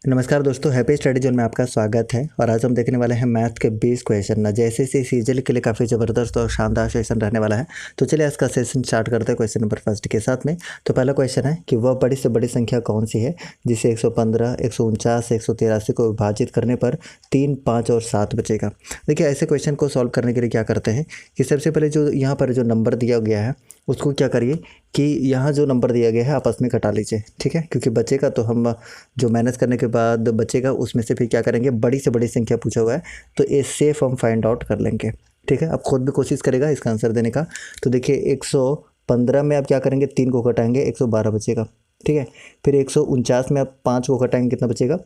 नमस्कार दोस्तों, happy study zone में आपका स्वागत है। और आज हम देखने वाले हैं मैथ के 20 क्वेश्चन ना जैसे से सीजल के लिए काफ़ी ज़बरदस्त और शानदार सेशन रहने वाला है। तो चलिए आज का सेशन स्टार्ट करते हैं क्वेश्चन नंबर फर्स्ट के साथ में। तो पहला क्वेश्चन है कि वह बड़ी से बड़ी संख्या कौन सी है जिसे 115, 149, 183 को विभाजित करने पर 3, 5 और 7 बचेगा। देखिए ऐसे क्वेश्चन को सॉल्व करने के लिए क्या करते हैं कि सबसे पहले जो यहाँ पर जो नंबर दिया गया है उसको क्या करिए कि यहाँ जो नंबर दिया गया है आपस में कटा लीजिए, ठीक है। क्योंकि बचेगा तो हम जो माइनस करने के बाद बचेगा उसमें से फिर क्या करेंगे, बड़ी से बड़ी संख्या पूछा हुआ है तो ए सेफ हम फाइंड आउट कर लेंगे, ठीक है। अब खुद भी कोशिश करेगा इसका आंसर देने का। तो देखिए 115 में आप क्या करेंगे, 3 को घटाएंगे 112 बचेगा, ठीक है। फिर 149 में आप 5 को घटाएंगे कितना बचेगा,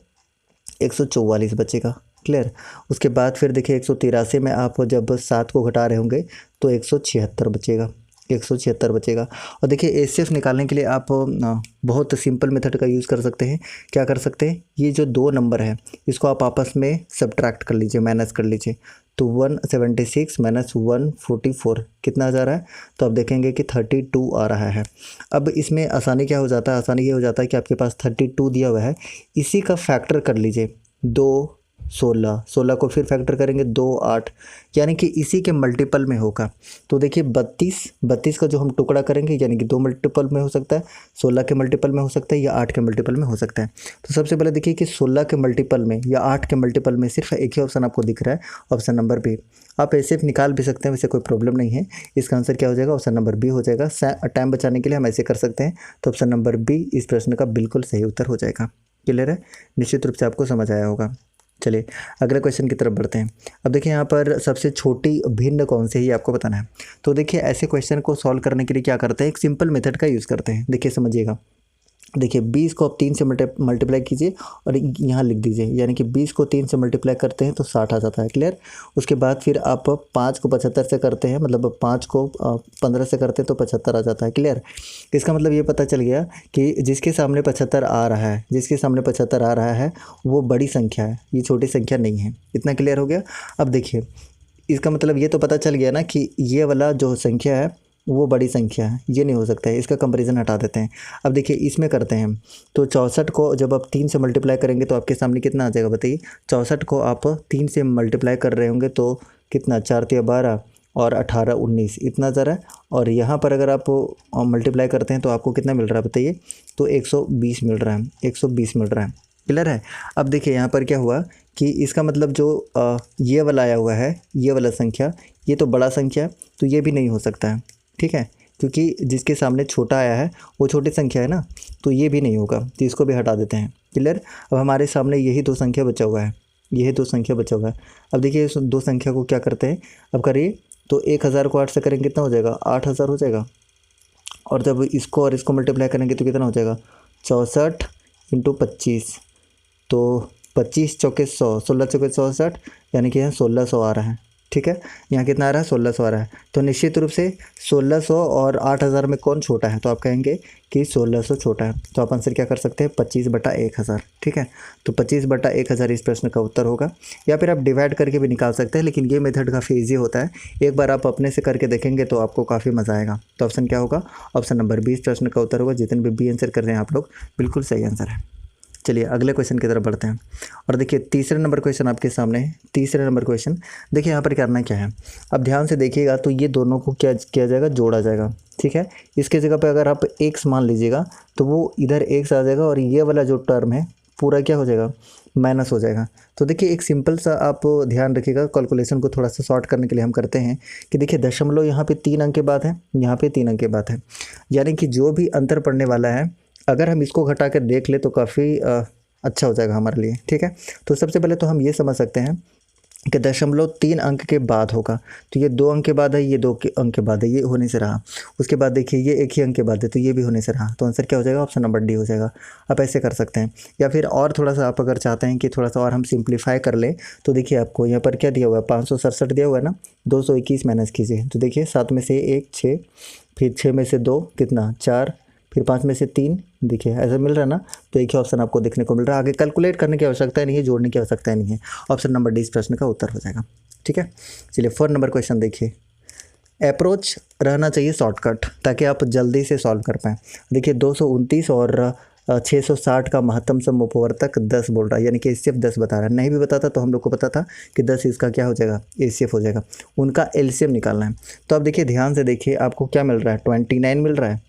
144 बचेगा, क्लियर। उसके बाद फिर देखिए 183 में आप जब 7 को घटा रहे होंगे तो 176 बचेगा, 176 बचेगा। और देखिए एचसीएफ निकालने के लिए आप बहुत सिंपल मेथड का यूज़ कर सकते हैं। क्या कर सकते हैं, ये जो दो नंबर है इसको आप आपस में सब्ट्रैक्ट कर लीजिए, माइनस कर लीजिए। तो 176 माइनस 144 कितना आ जा रहा है, तो आप देखेंगे कि 32 आ रहा है। अब इसमें आसानी क्या हो जाता है, आसानी ये हो जाता है कि आपके पास 32 दिया हुआ है, इसी का फैक्टर कर लीजिए 2, 16, 16 को फिर फैक्टर करेंगे 2, 8, यानी कि इसी के मल्टीपल में होगा। तो देखिए 32 का जो हम टुकड़ा करेंगे यानी कि 2 मल्टीपल में हो सकता है, 16 के मल्टीपल में हो सकता है या 8 के मल्टीपल में हो सकता है। तो सबसे पहले देखिए कि 16 के मल्टीपल में या 8 के मल्टीपल में सिर्फ एक ही ऑप्शन आपको दिख रहा है, ऑप्शन नंबर बी। आप ऐसे निकाल भी सकते हैं, वैसे कोई प्रॉब्लम नहीं है। इसका आंसर क्या हो जाएगा, ऑप्शन नंबर बी हो जाएगा। टाइम बचाने के लिए हम ऐसे कर सकते हैं। तो ऑप्शन नंबर बी इस प्रश्न का बिल्कुल सही उत्तर हो जाएगा। क्लियर है, निश्चित रूप से आपको समझ आया होगा। चलिए अगले क्वेश्चन की तरफ बढ़ते हैं। अब देखिए यहाँ पर सबसे छोटी भिन्न कौन सी है ये आपको बताना है। तो देखिए ऐसे क्वेश्चन को सॉल्व करने के लिए क्या करते हैं, एक सिंपल मेथड का यूज़ करते हैं। देखिए समझिएगा, देखिए 20 को आप 3 से मल्टीप्लाई कीजिए और यहाँ लिख दीजिए, यानी कि 20 को 3 से मल्टीप्लाई करते हैं तो 60 आ जाता है, क्लियर। उसके बाद फिर आप 5 को 75 से करते हैं, मतलब 5 को 15 से करते हैं तो 75 आ जाता है, क्लियर। इसका मतलब ये पता चल गया कि जिसके सामने 75 आ रहा है, जिसके सामने 75 आ रहा है वो बड़ी संख्या है, ये छोटी संख्या नहीं है। इतना क्लियर हो गया। अब देखिए इसका मतलब ये तो पता चल गया ना कि ये वाला जो संख्या है वो बड़ी संख्या है, ये नहीं हो सकता है। इसका कंपैरिजन हटा देते हैं। अब देखिए इसमें करते हैं तो 64 को जब आप 3 से मल्टीप्लाई करेंगे तो आपके सामने कितना आ जाएगा बताइए। 64 को आप 3 से मल्टीप्लाई कर रहे होंगे तो कितना, 4 × 12 और 18, 19 इतना ज़रा है। और यहाँ पर अगर आप मल्टीप्लाई करते हैं तो आपको कितना मिल रहा है बताइए, तो 120 मिल रहा है, 120 मिल रहा है, क्लियर है। अब देखिए यहाँ पर क्या हुआ कि इसका मतलब जो ये वाला आया हुआ है, ये वाला संख्या, ये तो बड़ा संख्या है तो ये भी नहीं हो सकता है, ठीक है। क्योंकि जिसके सामने छोटा आया है वो छोटी संख्या है ना, तो ये भी नहीं होगा, तो इसको भी हटा देते हैं, क्लियर। अब हमारे सामने यही दो संख्या बचा हुआ है, यही दो संख्या बचा हुआ है। अब देखिए इस दो संख्या को क्या करते हैं, अब करिए तो 1000 को 8 से करेंगे कितना हो जाएगा, 8000 हो जाएगा। और जब इसको और इसको मल्टीप्लाई करेंगे तो कितना हो जाएगा, 64 × 25, तो 25 चौके 100, 16 चौके 64, यानी कि यहाँ 1600 आ रहा है, ठीक है। यहाँ कितना आ रहा है, 1600 आ रहा है। तो निश्चित रूप से 1600 और 8000 में कौन छोटा है, तो आप कहेंगे कि 1600 छोटा है। तो आप आंसर क्या कर सकते हैं, 25/1000, ठीक है। तो 25/1000 इस प्रश्न का उत्तर होगा। या फिर आप डिवाइड करके भी निकाल सकते हैं, लेकिन ये मेथड काफ़ी ईजी होता है। एक बार आप अपने से करके देखेंगे तो आपको काफ़ी मज़ा आएगा। तो ऑप्शन क्या होगा, ऑप्शन नंबर 20 प्रश्न का उत्तर होगा। जितने भी बी आंसर कर रहे हैं आप लोग, बिल्कुल सही आंसर है। चलिए अगले क्वेश्चन की तरफ बढ़ते हैं। और देखिए तीसरे नंबर क्वेश्चन आपके सामने है। तीसरे नंबर क्वेश्चन देखिए यहाँ पर करना क्या है, अब ध्यान से देखिएगा। तो ये दोनों को क्या किया जाएगा, जोड़ा जाएगा, ठीक है। इसके जगह पे अगर आप x मान लीजिएगा तो वो इधर x आ जाएगा और ये वाला जो टर्म है पूरा क्या हो जाएगा, माइनस हो जाएगा। तो देखिए एक सिंपल सा आप ध्यान रखिएगा, कैलकुलेशन को थोड़ा सा शॉर्ट करने के लिए हम करते हैं कि देखिए दशमलव यहाँ पे 3 अंक के बाद है, यहाँ पे 3 अंक के बाद है, यानी कि जो भी अंतर पड़ने वाला है अगर हम इसको घटा कर देख ले तो काफ़ी अच्छा हो जाएगा हमारे लिए, ठीक है। तो सबसे पहले तो हम ये समझ सकते हैं कि दशमलव 3 अंक के बाद होगा, तो ये 2 अंक के बाद है, ये 2 अंक के बाद है, ये होने से रहा। उसके बाद देखिए ये 1 ही अंक के बाद है तो ये भी होने से रहा। तो आंसर क्या हो जाएगा, ऑप्शन नंबर डी हो जाएगा। आप ऐसे कर सकते हैं। या फिर और थोड़ा सा आप अगर चाहते हैं कि थोड़ा सा और हम सिंप्लीफाई कर लें तो देखिए आपको यहाँ पर क्या दिया हुआ है, 567 दिया हुआ है ना, 221 माइनस कीजिए तो देखिए 7 में से 1 6, फिर 6 में से 2 कितना 4, फिर 5 में से 3, देखिए ऐसा मिल रहा है ना। तो एक ही ऑप्शन आपको देखने को मिल रहा है। आगे कैलकुलेट करने की आवश्यकता नहीं है, जोड़ने की आवश्यकता नहीं है। ऑप्शन नंबर डी इस प्रश्न का उत्तर हो जाएगा, ठीक है। चलिए 4 नंबर क्वेश्चन देखिए। अप्रोच रहना चाहिए शॉर्टकट ताकि आप जल्दी से सॉल्व कर पाएँ। देखिए 229 और 660 का महत्तम सम अपवर्तक 10 बोल रहा है, यानी कि एचसीएफ 10 बता रहा है। नहीं भी बताता तो हम लोग को पता था कि 10 इसका क्या हो जाएगा, एचसीएफ हो जाएगा। उनका एलसीएम निकालना है। तो अब देखिए, ध्यान से देखिए, आपको क्या मिल रहा है, 29 मिल रहा है,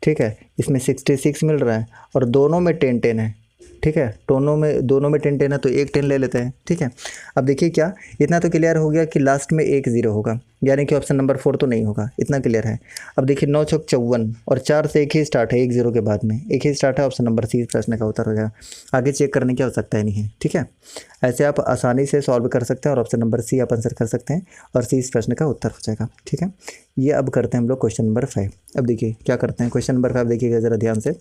ठीक है, इसमें 66 मिल रहा है, और दोनों में 10-10 है, ठीक है, दोनों में 10-10 है, तो एक 10 ले लेते हैं, ठीक है। अब देखिए क्या, इतना तो क्लियर हो गया कि लास्ट में एक 0 होगा, यानी कि ऑप्शन नंबर 4 तो नहीं होगा, इतना क्लियर है। अब देखिए 9 चौक 54 और 4 से एक ही स्टार्ट है, एक 0 के बाद में एक ही स्टार्ट है, ऑप्शन नंबर सी प्रश्न का उत्तर हो जाएगा। आगे चेक करने की आवश्यकता ही नहीं है, ठीक है। ऐसे आप आसानी से सॉल्व कर सकते हैं और ऑप्शन नंबर सी आप आंसर कर सकते हैं और सी इस प्रश्न का उत्तर हो जाएगा, ठीक है। ये अब करते हैं हम लोग क्वेश्चन नंबर 5। अब देखिए क्या करते हैं, क्वेश्चन नंबर 5 देखिएगा ज़रा ध्यान से।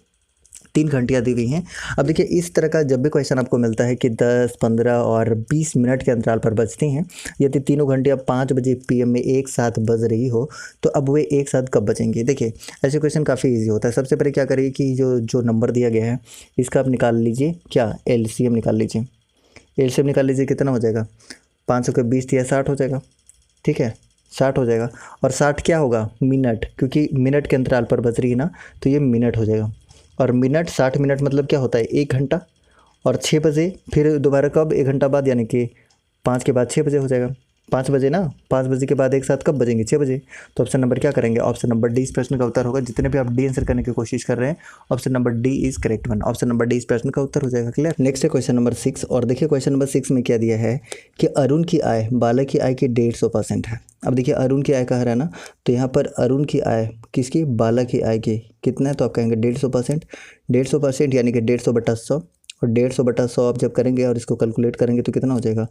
3 घंटियाँ दी हुई हैं। अब देखिए, इस तरह का जब भी क्वेश्चन आपको मिलता है कि 10, 15 और 20 मिनट के अंतराल पर बजती हैं, यदि तीनों घंटियाँ 5 बजे पीएम में एक साथ बज रही हो, तो अब वे एक साथ कब बजेंगे। देखिए ऐसे क्वेश्चन काफ़ी इजी होता है। सबसे पहले क्या करिए कि जो नंबर दिया गया है इसका आप निकाल लीजिए, क्या एलसीएम निकाल लीजिए। एलसीएम निकाल लीजिए, कितना हो जाएगा, 500 के 20 दिया 60 हो जाएगा, ठीक है, 60 हो जाएगा। और 60 क्या होगा, मिनट, क्योंकि मिनट के अंतराल पर बज रही है ना, तो ये मिनट हो जाएगा। और मिनट 60 मिनट मतलब क्या होता है, 1 घंटा। और 6 बजे फिर दोबारा कब, 1 घंटा बाद, यानी कि 5 के बाद 6 बजे हो जाएगा। 5 बजे ना, 5 बजे के बाद एक साथ कब बजेंगे, 6 बजे। तो ऑप्शन नंबर क्या करेंगे, ऑप्शन नंबर डी इस प्रश्न का उत्तर होगा। जितने भी आप डी आंसर करने की कोशिश कर रहे हैं, option number D is correct one. Option number D इस प्रश्न का उत्तर हो जाएगा। क्लियर। नेक्स्ट है क्वेश्चन नंबर 6। और देखिए क्वेश्चन नंबर 6 में क्या दिया है कि अरुण की आय बालक की आय की 150% है। अब देखिए अरुण की आय कह रहा है ना, तो यहाँ पर अरुण की आय किसकी, बालक की आय की कितना है, तो आप कहेंगे 150%। 150% यानी कि 150/100, और 150/100 आप जब करेंगे और इसको कैलकुलेट करेंगे तो कितना हो जाएगा,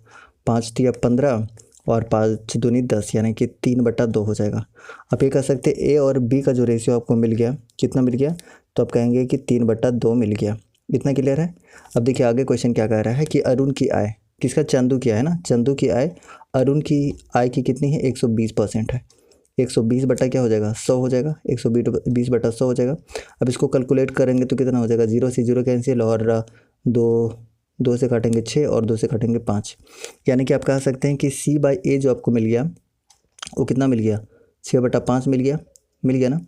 5 तिया 15 और 5 दूनी 10, यानी कि 3/2 हो जाएगा। आप ये कह सकते हैं ए और बी का जो रेशियो आपको मिल गया, कितना मिल गया, तो आप कहेंगे कि 3/2 मिल गया। इतना क्लियर है। अब देखिए आगे क्वेश्चन क्या कह रहा है कि अरुण की आय, किसका, चंदू की आय ना, चंदू की आय अरुण की आय की कितनी है, 120% है। 120 बटा क्या हो जाएगा, 100 हो जाएगा, 120/100 हो जाएगा। अब इसको कैलकुलेट करेंगे तो कितना हो जाएगा, 0 से 0 कैंसिल, और 2 से काटेंगे 6 और 2 से काटेंगे 5, यानी कि आप कह सकते हैं कि C/A जो आपको मिल गया वो कितना मिल गया, 6/5 मिल गया ना।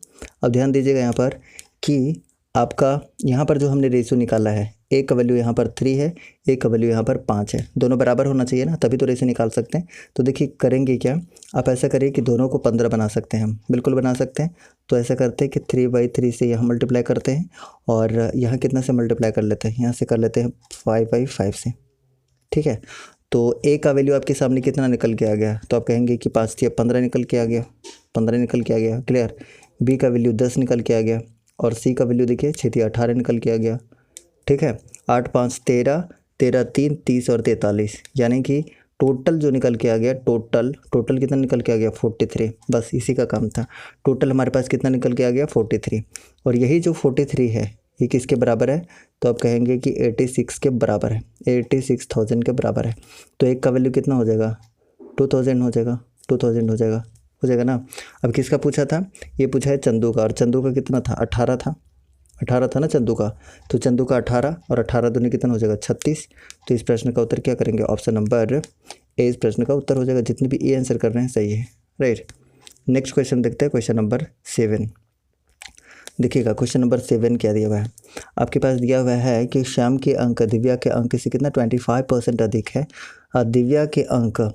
अब ध्यान दीजिएगा यहाँ पर कि आपका यहाँ पर जो हमने रेशियो निकाला है, ए का वैल्यू यहाँ पर 3 है, ए का वैल्यू यहाँ पर 5 है, दोनों बराबर होना चाहिए ना, तभी तो रेशियो निकाल सकते हैं। तो देखिए करेंगे क्या, आप ऐसा करिए कि दोनों को 15 बना सकते हैं, हम बिल्कुल बना सकते हैं। तो ऐसा करते हैं कि 3/3 से यहाँ मल्टीप्लाई करते हैं, और यहाँ कितना से मल्टीप्लाई कर लेते हैं, यहाँ से कर लेते हैं 5/5 से, ठीक है। तो ए का वैल्यू आपके सामने कितना निकल के आ गया, तो आप कहेंगे कि 5 तिया 15 निकल के आ गया, 15 निकल के आ गया। क्लियर। बी का वैल्यू 10 निकल के आ गया, और सी का वैल्यू देखिए 6 तिया 18 निकल के आ गया, ठीक है। 8 5 13, 13 3 30 और 43, यानी कि टोटल जो निकल के आ गया, टोटल कितना निकल के आ गया, 43। बस इसी का काम था। टोटल हमारे पास कितना निकल के आ गया, 43। और यही जो 43 है ये किसके बराबर है, तो आप कहेंगे कि 86 के बराबर है, 86,000 के बराबर है। तो एक का वैल्यू कितना हो जाएगा, 2000 हो जाएगा, 2000 हो जाएगा ना। अब किसका पूछा था, ये पूछा है चंदू का, और चंदू का कितना था, 18 था ना चंदू का। तो चंदू का 18 और 18 दूनी कितना हो जाएगा, 36। तो इस प्रश्न का उत्तर क्या करेंगे, ऑप्शन नंबर ए इस प्रश्न का उत्तर हो जाएगा। जितने भी ए आंसर कर रहे हैं सही है, राइट। नेक्स्ट क्वेश्चन देखते हैं, क्वेश्चन नंबर 7। देखिएगा क्वेश्चन नंबर 7 क्या दिया हुआ है, आपके पास दिया हुआ है कि श्याम के अंक दिव्या के अंक से कितना 25% अधिक है, दिव्या के अंक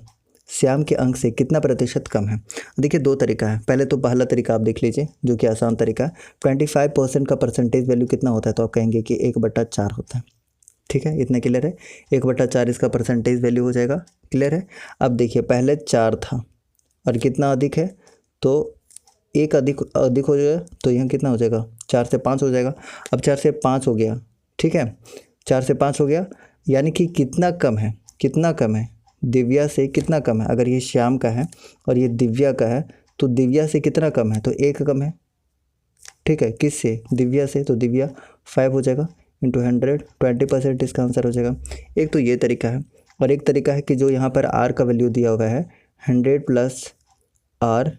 श्याम के अंक से कितना प्रतिशत कम है। देखिए 2 तरीका है। पहले तो पहला तरीका आप देख लीजिए जो कि आसान तरीका है। 25% का परसेंटेज वैल्यू कितना होता है, तो आप कहेंगे कि 1/4 होता है, ठीक है। इतना क्लियर है, 1/4 इसका परसेंटेज वैल्यू हो जाएगा। क्लियर है। अब देखिए पहले 4 था और कितना अधिक है, तो 1 अधिक हो जाएगा, तो यहाँ कितना हो जाएगा, 4 से 5 हो जाएगा। अब 4 से 5 हो गया, ठीक है, 4 से 5 हो गया, यानी कि कितना कम है, दिव्या से कितना कम है। अगर ये श्याम का है और ये दिव्या का है, तो दिव्या से कितना कम है, तो 1 कम है, ठीक है। किससे, दिव्या से, तो दिव्या 5 हो जाएगा इंटू 100, 20% इसका आंसर हो जाएगा। एक तो ये तरीका है, और एक तरीका है कि जो यहाँ पर आर का वैल्यू दिया हुआ है 100 + R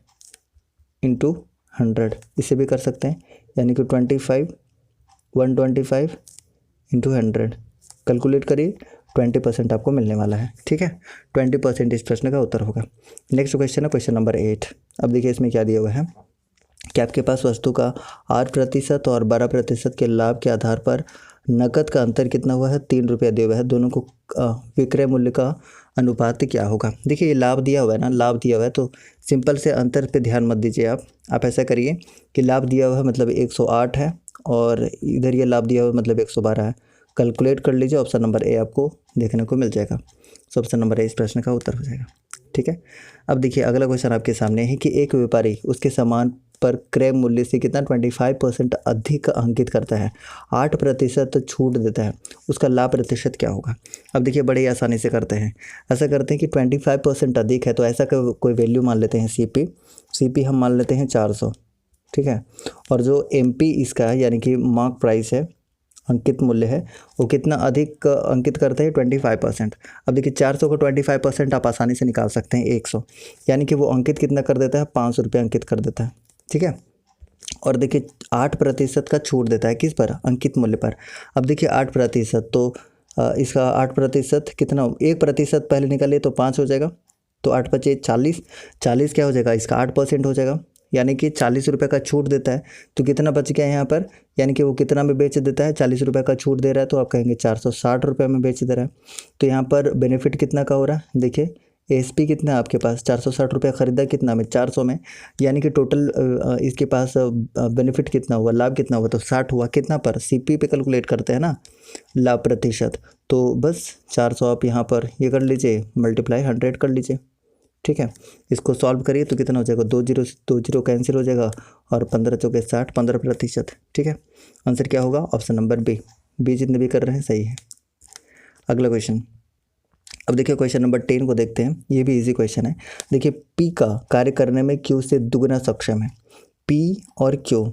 इंटू 100, इसे भी कर सकते हैं, यानी कि 125 इंटू 100 कैलकुलेट करिए, 20% आपको मिलने वाला है, ठीक है। 20% इस प्रश्न का उत्तर होगा। नेक्स्ट क्वेश्चन है क्वेश्चन नंबर 8। अब देखिए इसमें क्या दिया हुआ है, कि आपके पास वस्तु का 8% और 12% के लाभ के आधार पर नकद का अंतर कितना हुआ है, 3 रुपया दिया हुआ है। दोनों को विक्रय मूल्य का अनुपात क्या होगा। देखिए ये लाभ दिया हुआ है ना, लाभ दिया हुआ है तो सिंपल से अंतर पे ध्यान मत दीजिए आप ऐसा करिए कि लाभ दिया हुआ है मतलब 108 है और इधर ये लाभ दिया हुआ है मतलब 112 है। कैलकुलेट कर लीजिए, ऑप्शन नंबर ए आपको देखने को मिल जाएगा। सो ऑप्शन नंबर ए इस प्रश्न का उत्तर हो जाएगा। ठीक है, अब देखिए अगला क्वेश्चन आपके सामने है कि एक व्यापारी उसके सामान पर क्रय मूल्य से कितना 25% अधिक अंकित करता है, 8% छूट देता है, उसका लाभ प्रतिशत क्या होगा। अब देखिए बड़े आसानी से करते हैं, ऐसा करते हैं कि 25% अधिक है तो ऐसा कोई वैल्यू मान लेते हैं सीपी हम मान लेते हैं 400। ठीक है, और जो एमपी इसका है यानी कि मार्क प्राइस है, अंकित मूल्य है, वो कितना अधिक अंकित करते हैं 25%। अब देखिए 400 को 25% आप आसानी से निकाल सकते हैं 100, यानी कि वो अंकित कितना कर देता है, 500 रुपये अंकित कर देता है। ठीक है, और देखिए 8% का छूट देता है किस पर, अंकित मूल्य पर। अब देखिए 8% तो इसका 8% कितना, 1% पहले निकालिए तो 5 हो जाएगा, तो 8 × 5 = 40, 40 क्या हो जाएगा, इसका 8% हो जाएगा, यानी कि 40 रुपये का छूट देता है। तो कितना बच गया यहाँ पर, यानी कि वो कितना में बेच देता है, 40 रुपये का छूट दे रहा है तो आप कहेंगे 460 रुपये में बेच दे रहा है। तो यहाँ पर बेनिफिट कितना का हो रहा है, देखिए एसपी कितना है आपके पास, 460 रुपये खरीदा कितना में, 400 में, यानी कि टोटल इसके पास बेनिफिट कितना हुआ, लाभ कितना हुआ, तो 60 हुआ। कितना पर, सीपी पे कैलकुलेट करते हैं ना लाभ प्रतिशत, तो बस 400 आप यहाँ पर ये कर लीजिए, मल्टीप्लाई 100 कर लीजिए। ठीक है, इसको सॉल्व करिए तो कितना हो जाएगा, 2 जीरो से 2 जीरो कैंसिल हो जाएगा और 15 चौके 60, 15%। ठीक है, आंसर क्या होगा, ऑप्शन नंबर बी जितने भी कर रहे हैं सही है। अगला क्वेश्चन, अब देखिए क्वेश्चन नंबर 10 को देखते हैं, ये भी इजी क्वेश्चन है। देखिए पी का कार्य करने में क्यू से दुगना सक्षम है, पी और क्यू।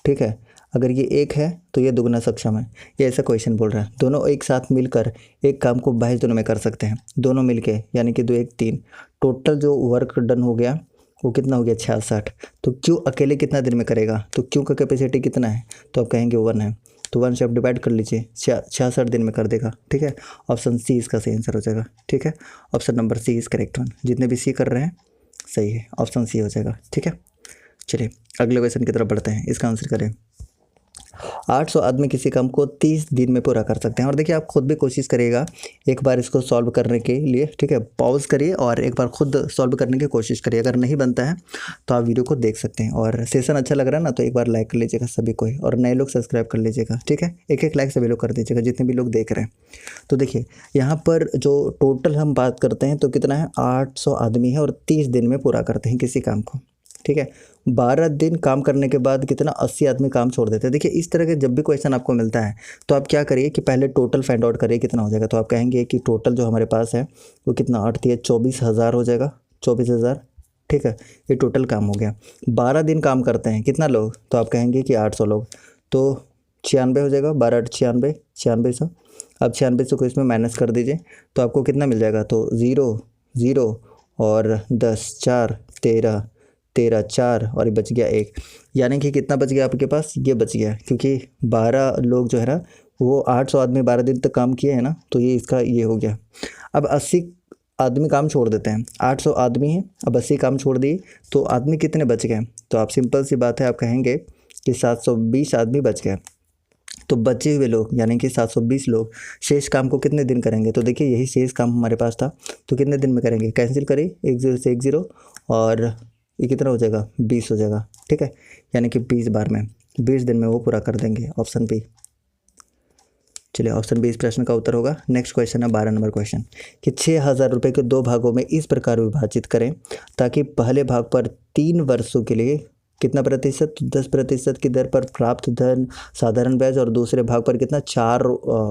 ठीक है, अगर ये एक है तो ये दुगना सक्षम है, ये ऐसा क्वेश्चन बोल रहा है। दोनों एक साथ मिलकर एक काम को 22 दिनों में कर सकते हैं, दोनों मिलके, यानी कि 2 1 3, टोटल जो वर्क डन हो गया वो कितना हो गया 66। तो क्यू अकेले कितना दिन में करेगा, तो क्यू का कैपेसिटी कितना है, तो आप कहेंगे 1 है, तो 1 से आप डिवाइड कर लीजिए, 66 दिन में कर देगा। ठीक है, ऑप्शन सी इसका सही आंसर हो जाएगा। ठीक है, option number C is correct one, जितने भी सी कर रहे हैं सही है, ऑप्शन सी हो जाएगा। ठीक है, चलिए अगले क्वेश्चन की तरफ बढ़ते हैं, इसका आंसर करें। 800 आदमी किसी काम को 30 दिन में पूरा कर सकते हैं। और देखिए आप खुद भी कोशिश करिएगा एक बार इसको सॉल्व करने के लिए। ठीक है, पॉज करिए और एक बार खुद सॉल्व करने की कोशिश करिए, अगर नहीं बनता है तो आप वीडियो को देख सकते हैं। और सेशन अच्छा लग रहा है ना तो एक बार लाइक कर लीजिएगा सभी कोई, और नए लोग सब्सक्राइब कर लीजिएगा। ठीक है, एक लाइक सभी लोग कर दीजिएगा जितने भी लोग देख रहे हैं। तो देखिए यहाँ पर जो टोटल हम बात करते हैं तो कितना है, 800 आदमी है और 30 दिन में पूरा करते हैं किसी काम को। ठीक है, 12 दिन काम करने के बाद कितना, 80 आदमी काम छोड़ देते हैं। देखिए इस तरह के जब भी क्वेश्चन आपको मिलता है तो आप क्या करिए कि पहले टोटल फाइंड आउट करिए कितना हो जाएगा। तो आप कहेंगे कि टोटल जो हमारे पास है वो कितना, 8 × 24,000 हो जाएगा, 24,000। ठीक है, ये टोटल काम हो गया। 12 दिन काम करते हैं कितना लोग, तो आप कहेंगे कि 800 लोग, तो 96 हो जाएगा, 12 8 96, 9600। अब 9600 को इसमें माइनस कर दीजिए तो आपको कितना मिल जाएगा, तो 0 0 और 10 4 13 13 4 और ये बच गया 1, यानी कि कितना बच गया आपके पास, ये बच गया, क्योंकि 12 लोग जो है ना वो 800 आदमी 12 दिन तक काम किए हैं ना, तो ये इसका ये हो गया। अब 80 आदमी काम छोड़ देते हैं, 800 आदमी हैं, अब 80 काम छोड़ दिए तो आदमी कितने बच गए, तो आप सिंपल सी बात है आप कहेंगे कि 720 आदमी बच गए। तो बचे हुए लोग यानी कि 720 लोग शेष काम को कितने दिन करेंगे, तो देखिए यही शेष काम हमारे पास था, तो कितने दिन में करेंगे, कैंसिल करिए 1 0 से 1 0 और ये कितना हो जाएगा, 20 हो जाएगा। ठीक है, यानी कि 20 बार में 20 दिन में वो पूरा कर देंगे, ऑप्शन बी। चलिए ऑप्शन बी इस प्रश्न का उत्तर होगा। नेक्स्ट क्वेश्चन है 12 नंबर क्वेश्चन कि 6,000 रुपये के 2 भागों में इस प्रकार विभाजित करें ताकि पहले भाग पर 3 वर्षों के लिए कितना प्रतिशत, 10% की दर पर प्राप्त धन साधारण ब्याज, और दूसरे भाग पर कितना, 4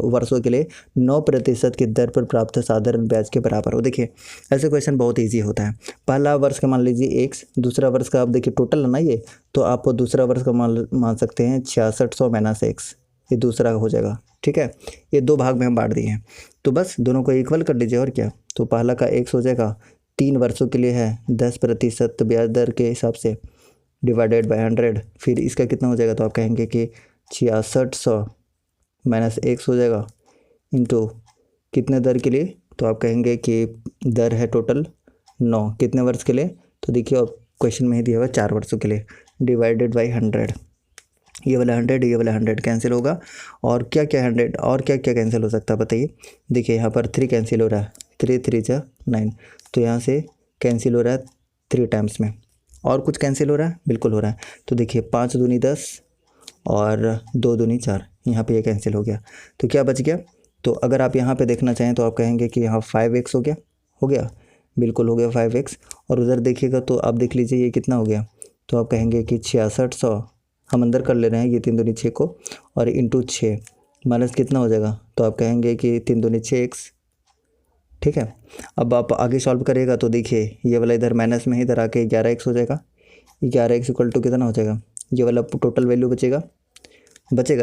वर्षों के लिए 9% की दर पर प्राप्त साधारण ब्याज के बराबर हो। देखिए ऐसे क्वेश्चन बहुत इजी होता है। पहला वर्ष का मान लीजिए x, दूसरा वर्ष का आप देखिए टोटल है ना ये, तो आप दूसरा वर्ष का मान सकते हैं 6600 माइनस x, ये दूसरा हो जाएगा। ठीक है, ये 2 भाग में हम बांट दिए हैं तो बस दोनों को इक्वल कर लीजिए और क्या। तो पहला का x हो जाएगा, 3 वर्षों के लिए है 10% ब्याज दर के हिसाब से डिवाइडेड बाय 100, फिर इसका कितना हो जाएगा, तो आप कहेंगे कि 6600 माइनस x हो जाएगा इंटू कितने दर के लिए, तो आप कहेंगे कि दर है टोटल 9, कितने वर्ष के लिए, तो देखिए क्वेश्चन में ही दिया हुआ 4 वर्षों के लिए, डिवाइडेड बाई 100, ये वाला 100, ये वाला 100 कैंसिल होगा। और क्या क्या 100 और क्या क्या कैंसिल हो सकता है बताइए। देखिए यहाँ पर 3 कैंसिल हो रहा है, 3 3 जा 9, तो यहाँ से कैंसिल हो रहा है 3 टाइम्स में। और कुछ कैंसिल हो रहा है, बिल्कुल हो रहा है। तो देखिए 5 दूनी 10 और 2 दूनी 4, यहाँ पे ये कैंसिल हो गया। तो क्या बच गया, तो अगर आप यहाँ पे देखना चाहें तो आप कहेंगे कि यहाँ 5x हो गया, हो गया, बिल्कुल हो गया 5x। और उधर देखिएगा तो आप देख लीजिए ये कितना हो गया, तो आप कहेंगे कि 6600, हम अंदर कर ले रहे हैं ये 3 दूनी 6 को, और इंटू 6 माइनस कितना हो जाएगा, तो आप कहेंगे कि 3 दूनी 6x। ठीक है, अब आप आगे सॉल्व करिएगा तो देखिए ये वाला इधर माइनस में, इधर आके 11x हो जाएगा। 11x इक्वल टू कितना हो जाएगा, ये वाला टोटल वैल्यू बचेगा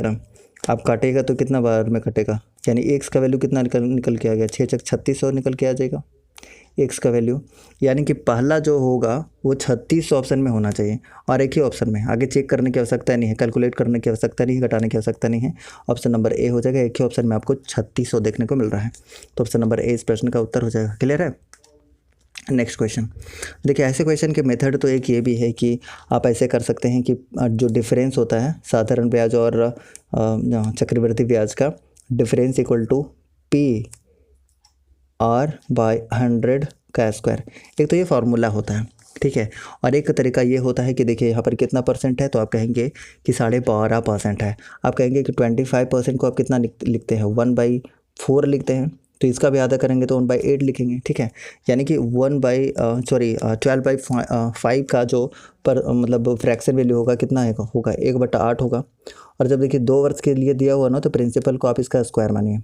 ना। आप काटेगा तो कितना बार में कटेगा, यानी x का वैल्यू कितना निकल के आ गया, 6 चक 3600 निकल के आ जाएगा x का वैल्यू। यानी कि पहला जो होगा वो 36 ऑप्शन में होना चाहिए, और एक ही ऑप्शन में, आगे चेक करने की आवश्यकता नहीं है, कैलकुलेट करने की आवश्यकता नहीं है, घटाने की आवश्यकता नहीं है। ऑप्शन नंबर ए हो जाएगा, एक ही ऑप्शन में आपको 3600 देखने को मिल रहा है, तो ऑप्शन नंबर ए इस प्रश्न का उत्तर हो जाएगा। क्लियर है। नेक्स्ट क्वेश्चन देखिए, ऐसे क्वेश्चन के मेथड तो एक ये भी है कि आप ऐसे कर सकते हैं कि जो डिफरेंस होता है साधारण ब्याज और चक्रवृद्धि ब्याज का, difference equal to P R by 100 का स्क्वायर, एक तो ये फार्मूला होता है। ठीक है, और एक तरीका ये होता है कि देखिए यहाँ पर कितना परसेंट है, तो आप कहेंगे कि 12.5% है। आप कहेंगे कि 25% को आप कितना लिखते हैं, 1/4 लिखते हैं, तो इसका भी आधा करेंगे तो 1/8 लिखेंगे। ठीक है, यानी कि 12/5 का जो मतलब फ्रैक्शन वैल्यू होगा कितना होगा 1/8 होगा। और जब देखिए 2 वर्ष के लिए दिया हुआ ना, तो प्रिंसिपल को आप इसका स्क्वायर मानिए,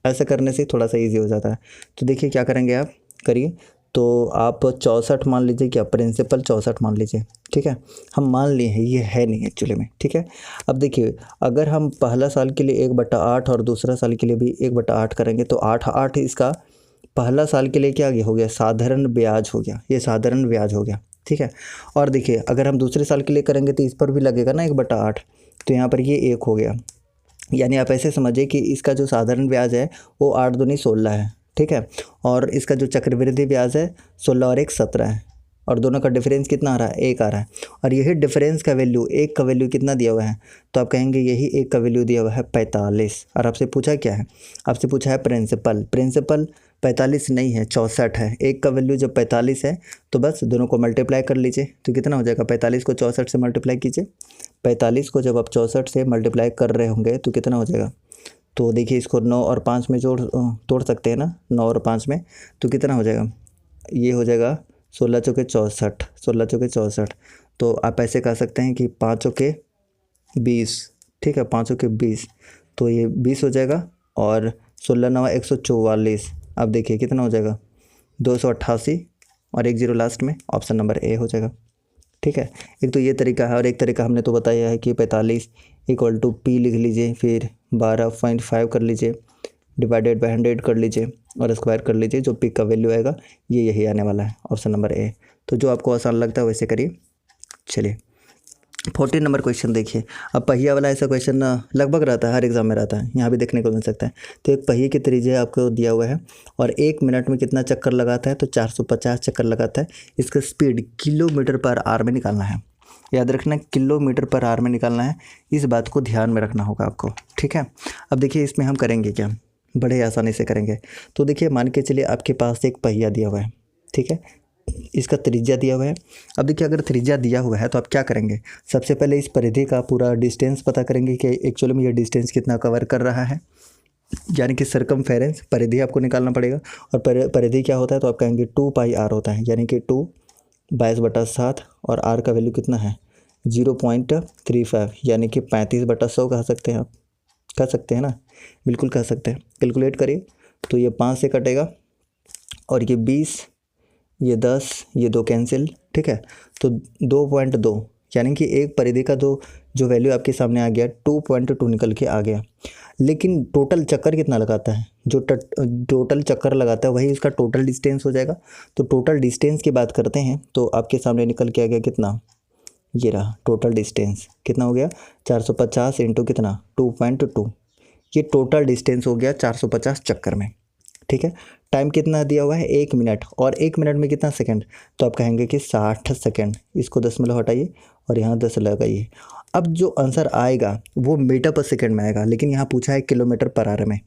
ऐसा करने से थोड़ा सा इजी हो जाता है। तो देखिए क्या करेंगे आप, करिए, तो आप 64 मान लीजिए, क्या प्रिंसिपल 64 मान लीजिए। ठीक है, हम मान लिए हैं, ये है नहीं एक्चुअली में। ठीक है, अब देखिए अगर हम पहला साल के लिए 1/8 और दूसरा साल के लिए भी 1/8 करेंगे, तो 8 इसका पहला साल के लिए क्या हो गया, साधारण ब्याज हो गया, ये साधारण ब्याज हो गया। ठीक है, और देखिए अगर हम दूसरे साल के लिए करेंगे तो इस पर भी लगेगा ना 1/8, तो यहाँ पर ये 1 हो गया। यानी आप ऐसे समझिए कि इसका जो साधारण ब्याज है वो 8 दूनी 16 है। ठीक है, और इसका जो चक्रवृद्धि ब्याज है 16 और 1 17 है, और दोनों का डिफरेंस कितना आ रहा है, 1 आ रहा है। और यही डिफरेंस का वैल्यू, 1 का वैल्यू कितना दिया हुआ है, तो आप कहेंगे यही 1 का वैल्यू दिया हुआ है 45। और आपसे पूछा क्या है, आपसे पूछा है प्रिंसिपल। 45 नहीं है, 64 है। 1 का वैल्यू जब 45 है तो बस दोनों को मल्टीप्लाई कर लीजिए, तो कितना हो जाएगा, 45 को 64 से मल्टीप्लाई कीजिए। 45 को जब आप 64 से मल्टीप्लाई कर रहे होंगे तो कितना हो जाएगा, तो देखिए इसको 9 और 5 में तोड़ सकते हैं ना, 9 और 5 में, तो कितना हो जाएगा, ये हो जाएगा 16 चौके 64, 16 चौके 64। तो आप ऐसे कह सकते हैं कि 5 चौके 20। ठीक है, 5 चौके 20, तो ये 20 हो जाएगा, और 16 9 144। अब देखिए कितना हो जाएगा, 288, और 1 0 लास्ट में, ऑप्शन नंबर ए हो जाएगा। ठीक है, एक तो ये तरीका है, और एक तरीका हमने तो बताया है कि 45 इक्वल टू पी लिख लीजिए, फिर 12.5 कर लीजिए, डिवाइडेड बाई 100 कर लीजिए, और स्क्वायर कर लीजिए, जो पी का वैल्यू आएगा ये यही आने वाला है, ऑप्शन नंबर ए। तो जो आपको आसान लगता है वैसे करिए। चलिए 14 नंबर क्वेश्चन देखिए। अब पहिया वाला ऐसा क्वेश्चन लगभग रहता है, हर एग्जाम में रहता है, यहाँ भी देखने को मिल सकता है। तो एक पहिए की त्रिज्या आपको दिया हुआ है, और 1 मिनट में कितना चक्कर लगाता है, तो 450 चक्कर लगाता है। इसका स्पीड किलोमीटर पर आवर में निकालना है, याद रखना, किलोमीटर पर आवर में निकालना है, इस बात को ध्यान में रखना होगा आपको। ठीक है, अब देखिए इसमें हम करेंगे क्या, बड़े आसानी से करेंगे। तो देखिए मान के चलिए आपके पास एक पहिया दिया हुआ है। ठीक है, इसका त्रिज्या दिया हुआ है। अब देखिए अगर त्रिज्या दिया हुआ है तो आप क्या करेंगे, सबसे पहले इस परिधि का पूरा डिस्टेंस पता करेंगे कि एक्चुअली में ये डिस्टेंस कितना कवर कर रहा है, यानी कि सरकमफेरेंस परिधि आपको निकालना पड़ेगा। और परिधि क्या होता है, तो आप कहेंगे 2πr होता है, यानी कि 2 22/7, और r का वैल्यू कितना है 0.35, यानी कि 35/100 कह सकते हैं आप, कह सकते हैं ना, बिल्कुल कह सकते हैं। कैलकुलेट करिए, तो ये 5 से कटेगा, और ये 20, ये 10, ये 2 कैंसिल। ठीक है, तो 2.2, यानी कि एक परिधि का जो वैल्यू आपके सामने आ गया 2.2 निकल के आ गया। लेकिन टोटल चक्कर कितना लगाता है, जो टोटल चक्कर लगाता है वही इसका टोटल डिस्टेंस हो जाएगा। तो टोटल डिस्टेंस की बात करते हैं तो आपके सामने निकल के आ गया कितना, ये रहा टोटल डिस्टेंस, कितना हो गया 450 इंटू कितना 2.2, ये टोटल डिस्टेंस हो गया 450 चक्कर में। ठीक है। टाइम कितना दिया हुआ है 1 मिनट, और 1 मिनट में कितना सेकंड, तो आप कहेंगे कि 60 सेकंड। इसको दशमलव हटाइए और यहाँ 10 लगाइए। अब जो आंसर आएगा वो मीटर पर सेकंड में आएगा, लेकिन यहाँ पूछा है किलोमीटर पर आवर में।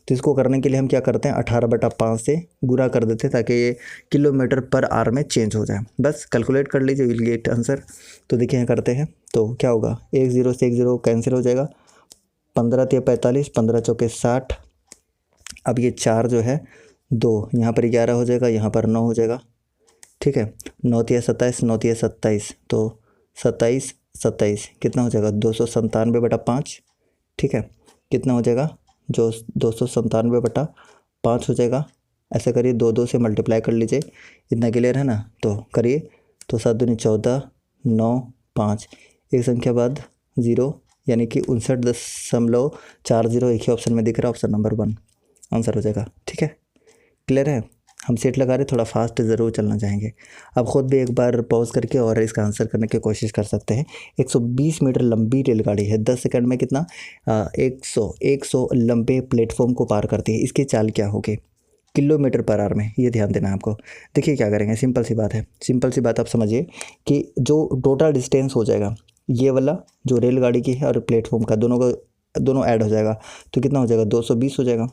तो इसको करने के लिए हम क्या करते हैं, 18/5 से गुणा कर देते हैं ताकि ये किलोमीटर पर आवर में चेंज हो जाए। बस कैलकुलेट कर लीजिए, विल गेट आंसर। तो देखिए यहाँ करते हैं तो क्या होगा, 1 0 से 1 0 कैंसिल हो जाएगा, 15 × 45, 15 × 60। अब ये 4 जो है 2, यहाँ पर 11 हो जाएगा, यहाँ पर 9 हो जाएगा, ठीक है। 9 × 27, 9 × 27, तो 27 27 कितना हो जाएगा, 297/5, ठीक है। कितना हो जाएगा, जो 297/5 हो जाएगा। ऐसे करिए, 2 2 से मल्टीप्लाई कर लीजिए, इतना क्लियर है ना। तो करिए, तो 7 दूनी 14, 9 5, एक संख्या बाद 0, यानी कि 59.40 एक ही ऑप्शन में दिख रहा है, ऑप्शन नंबर 1 आंसर हो जाएगा, ठीक है। क्लियर है। हम सेट लगा रहे, थोड़ा फास्ट ज़रूर चलना चाहेंगे। आप ख़ुद भी एक बार पॉज करके और इसका आंसर करने की कोशिश कर सकते हैं। 120 मीटर लंबी रेलगाड़ी है, 10 सेकंड में कितना 100 लंबे प्लेटफॉर्म को पार करती है। इसकी चाल क्या होगी किलोमीटर पर आवर में, ये ध्यान देना है आपको। देखिए क्या करेंगे, सिंपल सी बात है, सिंपल सी बात आप समझिए कि जो टोटल डिस्टेंस हो जाएगा, ये वाला जो रेलगाड़ी की है और प्लेटफॉर्म का, दोनों ऐड हो जाएगा, तो कितना हो जाएगा, 220 हो जाएगा।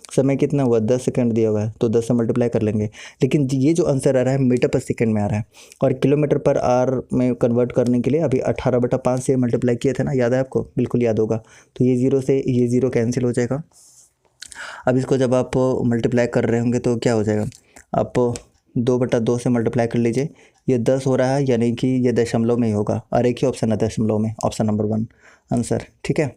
समय कितना हुआ, 10 सेकंड दिया हुआ है, तो 10 से मल्टीप्लाई कर लेंगे। लेकिन ये जो आंसर आ रहा है मीटर पर सेकंड में आ रहा है, और किलोमीटर पर आवर में कन्वर्ट करने के लिए अभी 18/5 से मल्टीप्लाई किए थे ना, याद है आपको, बिल्कुल याद होगा। तो ये 0 से ये 0 कैंसिल हो जाएगा। अब इसको जब आप मल्टीप्लाई कर रहे होंगे तो क्या हो जाएगा, आप 2/2 से मल्टीप्लाई कर लीजिए, ये 10 हो रहा है, यानी कि ये दशमलव में ही होगा, और एक ही ऑप्शन है दशमलव में, ऑप्शन नंबर 1 आंसर, ठीक है।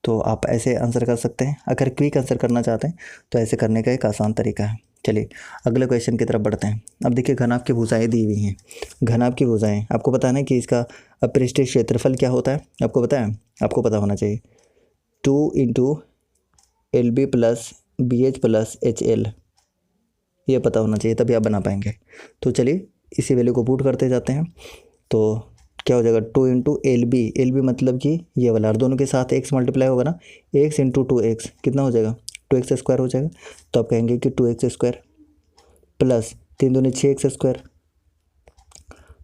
तो आप ऐसे आंसर कर सकते हैं। अगर क्विक आंसर करना चाहते हैं तो ऐसे करने का एक आसान तरीका है। चलिए अगले क्वेश्चन की तरफ बढ़ते हैं। अब देखिए, घनाभ की भुजाएँ दी हुई हैं। घनाभ की भुजाएँ आपको पता है ना कि इसका अपृष्ठीय क्षेत्रफल क्या होता है, आपको पता है, आपको पता होना चाहिए। 2 × LB + BH + HL, ये पता होना चाहिए, तभी आप बना पाएंगे। तो चलिए इसी वैल्यू को पुट करते जाते हैं। तो क्या हो जाएगा, 2 × LB मतलब कि ये वाला, और दोनों के साथ x मल्टीप्लाई होगा ना, x × 2x कितना हो जाएगा, 2x² हो जाएगा। तो आप कहेंगे कि 2x² प्लस 3 दूनी 6x²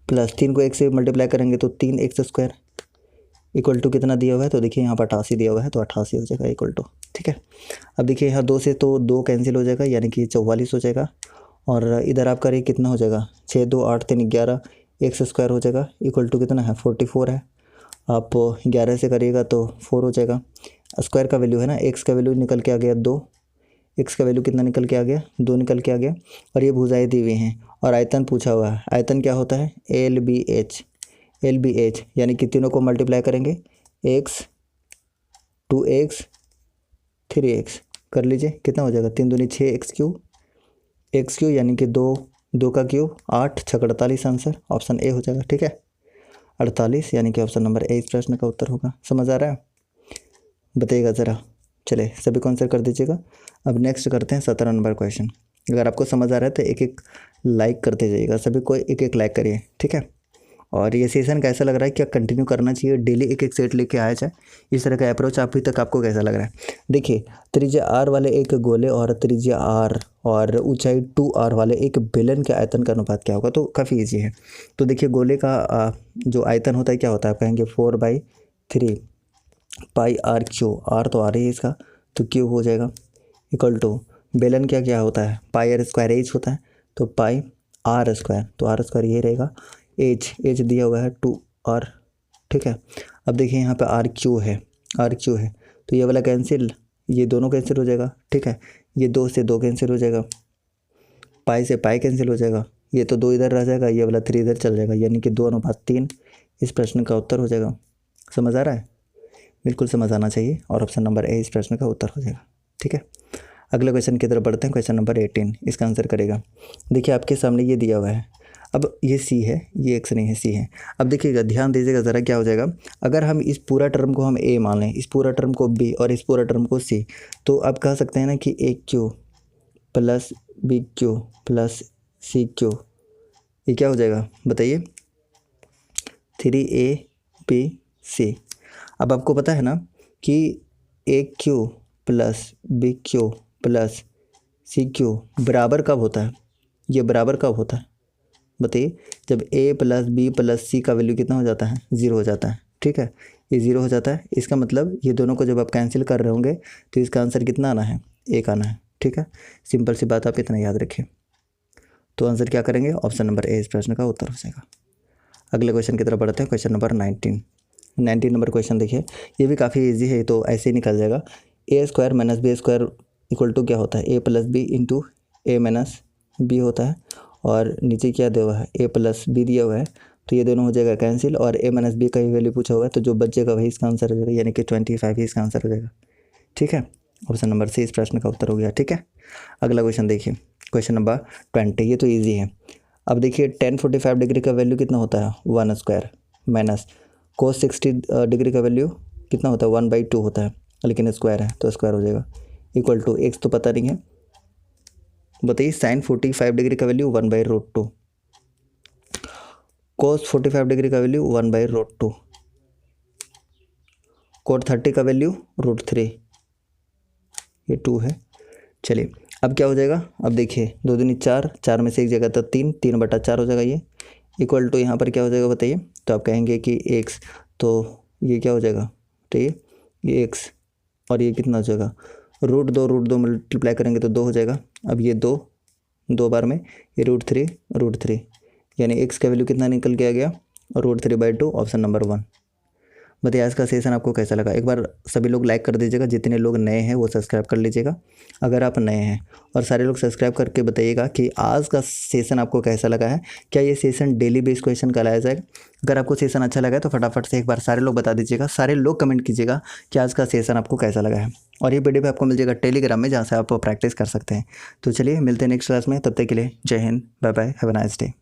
प्लस 3 को 1 से मल्टीप्लाई करेंगे तो 3x² इक्वल टू कितना दिया हुआ है, तो देखिए यहाँ पर 88 दिया हुआ है, तो 88 हो जाएगा इक्वल टू, ठीक है। अब देखिए यहाँ 2 से तो 2 कैंसिल हो जाएगा, यानी कि 44 हो जाएगा। और इधर आप करिए, कितना हो जाएगा, 6 2 8 3 11 x² हो जाएगा इक्वल टू कितना है, 44 है। आप 11 से करिएगा तो 4 हो जाएगा। स्क्वायर का वैल्यू है ना, x का वैल्यू निकल के आ गया 2, x का वैल्यू कितना निकल के आ गया, 2 निकल के आ गया। और ये भुजाएँ दी हुई हैं, और आयतन पूछा हुआ है। आयतन क्या होता है, LBH, यानी कि तीनों को मल्टीप्लाई करेंगे, x 2x 3x कर लीजिए, कितना हो जाएगा, 3 दूनी 6 x³ यानी कि 2 का क्यूब 8 6 48 आंसर ऑप्शन ए हो जाएगा, ठीक है। 48 यानी कि ऑप्शन नंबर ए इस प्रश्न का उत्तर होगा। समझ आ रहा है, बताइएगा ज़रा। चले सभी को आंसर कर दीजिएगा। अब नेक्स्ट करते हैं 17 नंबर क्वेश्चन। अगर आपको समझ आ रहा है तो एक एक लाइक करते जाइएगा, सभी को एक एक लाइक करिए, ठीक है। और ये सेशन कैसा लग रहा है, क्या कंटिन्यू करना चाहिए, डेली एक एक सेट लेके आया जाए, इस तरह का अप्रोच अभी तक आपको कैसा लग रहा है। देखिए, त्रिज्या r वाले एक गोले और त्रिज्या r और ऊंचाई 2r वाले एक बेलन के आयतन का अनुपात क्या होगा, तो काफ़ी ईजी है। तो देखिए, गोले का जो आयतन होता है क्या होता है, आप कहेंगे 4/3 πr3, r तो r ही है इसका, तो क्यूब हो जाएगा इक्वल टू बेलन क्या क्या होता है, πr² h होता है, तो πr², तो r² ये रहेगा। एच दिया हुआ है 2r, ठीक है। अब देखिए यहाँ पे r³ है, तो ये वाला कैंसिल, ये दोनों कैंसिल हो जाएगा, ठीक है। ये 2 से 2 कैंसिल हो जाएगा, पाई से पाई कैंसिल हो जाएगा, ये तो 2 इधर रह जाएगा, ये वाला 3 इधर चल जाएगा, यानी कि 2:3 इस प्रश्न का उत्तर हो जाएगा। समझ आ रहा है, बिल्कुल समझ आना चाहिए, और ऑप्शन नंबर ए इस प्रश्न का उत्तर हो जाएगा, ठीक है। अगले क्वेश्चन की तरफ बढ़ते हैं। क्वेश्चन नंबर 18, इसका आंसर करेगा। देखिए आपके सामने ये दिया हुआ है, अब ये सी है, ये x नहीं है, सी है। अब देखिएगा, ध्यान दीजिएगा ज़रा, क्या हो जाएगा, अगर हम इस पूरा टर्म को हम a मान लें, इस पूरा टर्म को b और इस पूरा टर्म को c, तो आप कह सकते हैं ना कि AQ + BQ + CQ, ये क्या हो जाएगा बताइए, 3ABC। अब आपको पता है ना कि AQ + BQ + सी क्यू बराबर कब होता है, ये बराबर कब होता है बताइए, जब a प्लस बी प्लस सी का वैल्यू कितना हो जाता है, 0 हो जाता है। ठीक है, ये 0 हो जाता है, इसका मतलब ये दोनों को जब आप कैंसिल कर रहे होंगे तो इसका आंसर कितना आना है, 1 आना है। ठीक है, सिंपल सी बात, आप इतना याद रखिए। तो आंसर क्या करेंगे, ऑप्शन नंबर ए इस प्रश्न का उत्तर हो जाएगा। अगले क्वेश्चन की तरफ बढ़ते हैं, क्वेश्चन नंबर 19 नंबर क्वेश्चन देखिए, ये भी काफ़ी ईजी है, तो ऐसे ही निकल जाएगा। A square minus B square equal to क्या होता है, A plus B into A minus B होता है, और नीचे क्या दिया हुआ है, ए प्लस बी दिया हुआ है, तो ये दोनों हो जाएगा कैंसिल, और ए माइनस बी का ही वैल्यू पूछा हुआ है, तो जो बचेगा वही इसका आंसर हो जाएगा, यानी कि 25 ही इसका आंसर हो जाएगा। ठीक है, ऑप्शन नंबर सी इस प्रश्न का उत्तर हो गया। ठीक है, अगला क्वेश्चन देखिए, क्वेश्चन नंबर 20, ये तो ईजी है। अब देखिए tan 45 डिग्री का वैल्यू कितना होता है, 1 स्क्वायर माइनस cos 60 डिग्री का वैल्यू कितना होता है, 1/2 होता है, लेकिन स्क्वायर है तो स्क्वायर हो जाएगा, इक्वल टू एक्स तो पता नहीं है, बताइए sin 45 डिग्री का वैल्यू 1/√2, cos 45 डिग्री का वैल्यू 1/√2, cot 30 का वैल्यू √3, ये 2 है। चलिए अब क्या हो जाएगा, अब देखिए 2 दूनी 4, 4 में से एक जगह तो 3, 3/4 हो जाएगा, ये इक्वल टू यहाँ पर क्या हो जाएगा बताइए, तो आप कहेंगे कि x, तो ये क्या हो जाएगा, तो ये x, और ये कितना हो जाएगा, √2 मल्टीप्लाई करेंगे तो 2 हो जाएगा। अब ये 2 बार में ये √3, यानी x का वैल्यू कितना निकल के आ गया, √3/2, ऑप्शन नंबर 1। बताइए आज का सेशन आपको कैसा लगा, एक बार सभी लोग लाइक कर दीजिएगा, जितने लोग नए हैं वो सब्सक्राइब कर लीजिएगा अगर आप नए हैं, और सारे लोग सब्सक्राइब करके बताइएगा कि आज का सेशन आपको कैसा लगा है, क्या ये सेशन डेली बेस क्वेश्चन का लाया जाएगा। अगर आपको सेशन अच्छा लगा है तो फटाफट से एक बार सारे लोग बता दीजिएगा, सारे लोग कमेंट कीजिएगा कि आज का सेशन आपको कैसा लगा है, और ये PDF आपको मिल जाएगा टेलीग्राम में, जहाँ से आप प्रैक्टिस कर सकते हैं। तो चलिए मिलते हैं नेक्स्ट क्लास में, तब तक के लिए जय हिंद, bye bye, have a nice day.